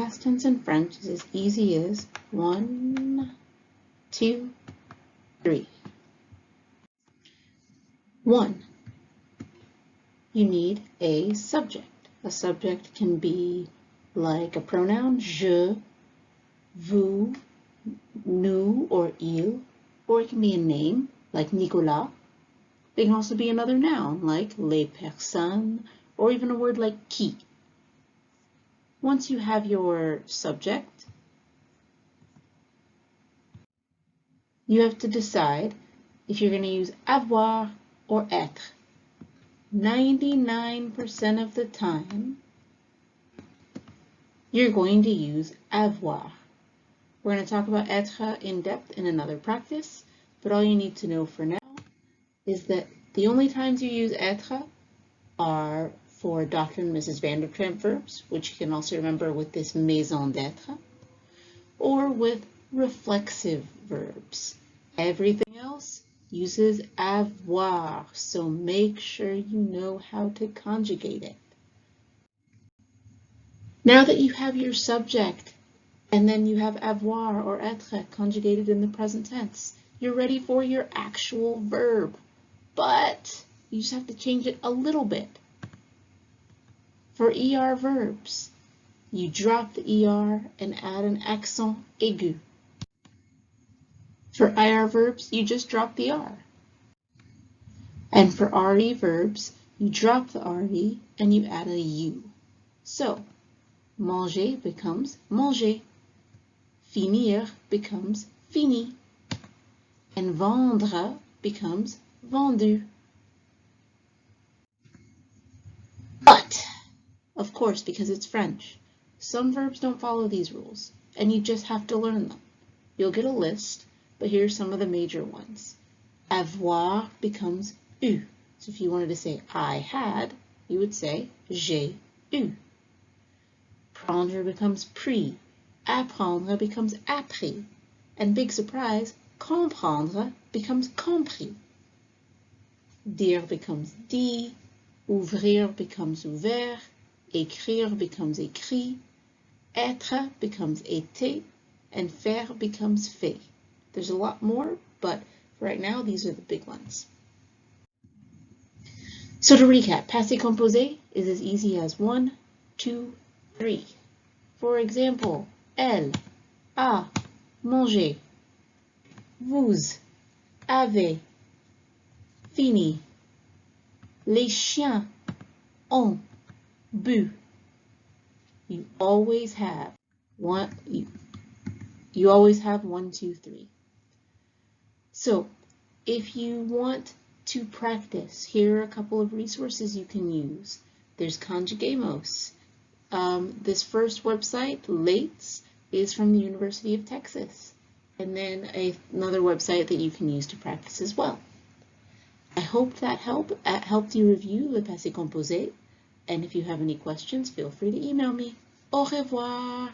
past tense in French is as easy as 1, 2, 3. 1. You need a subject. A subject can be like a pronoun, je, vous, nous, or il, or it can be a name, like Nicolas. It can also be another noun, like les personnes, or even a word like qui. Once you have your subject, you have to decide if you're going to use avoir or être. 99% of the time, you're going to use avoir. We're going to talk about être in depth in another practice, but all you need to know for now is that the only times you use être are for Dr. and Mrs. Vanderkamp verbs, which you can also remember with this maison d'être, or with reflexive verbs. Everything else uses avoir, so make sure you know how to conjugate it. Now that you have your subject, and then you have avoir or être conjugated in the present tense, you're ready for your actual verb, but you just have to change it a little bit. For ER verbs, you drop the ER and add an accent aigu. For IR verbs, you just drop the R. And for RE verbs, you drop the RE and you add a U. So, manger becomes manger. Finir becomes fini. And vendre becomes vendu. But, of course, because it's French, some verbs don't follow these rules, and you just have to learn them. You'll get a list, but here's some of the major ones. Avoir becomes eu. So if you wanted to say I had, you would say j'ai eu. Prendre becomes pris. Apprendre becomes appris. And big surprise, comprendre becomes compris. Dire becomes dit. Ouvrir becomes ouvert. Écrire becomes écrit. Être becomes été. And faire becomes fait. There's a lot more, but for right now, these are the big ones. So to recap, Passe Compose is as easy as 1, 2, 3. For example, elle a mangé. Vous avez fini. Les chiens ont bu. You always have one. You always have 1, 2, 3. So if you want to practice, here are a couple of resources you can use. There's Conjugamos. This first website, Lates, is from the University of Texas. And then another website that you can use to practice as well. I hope that helped you review Le Passe Compose. And if you have any questions, feel free to email me. Au revoir.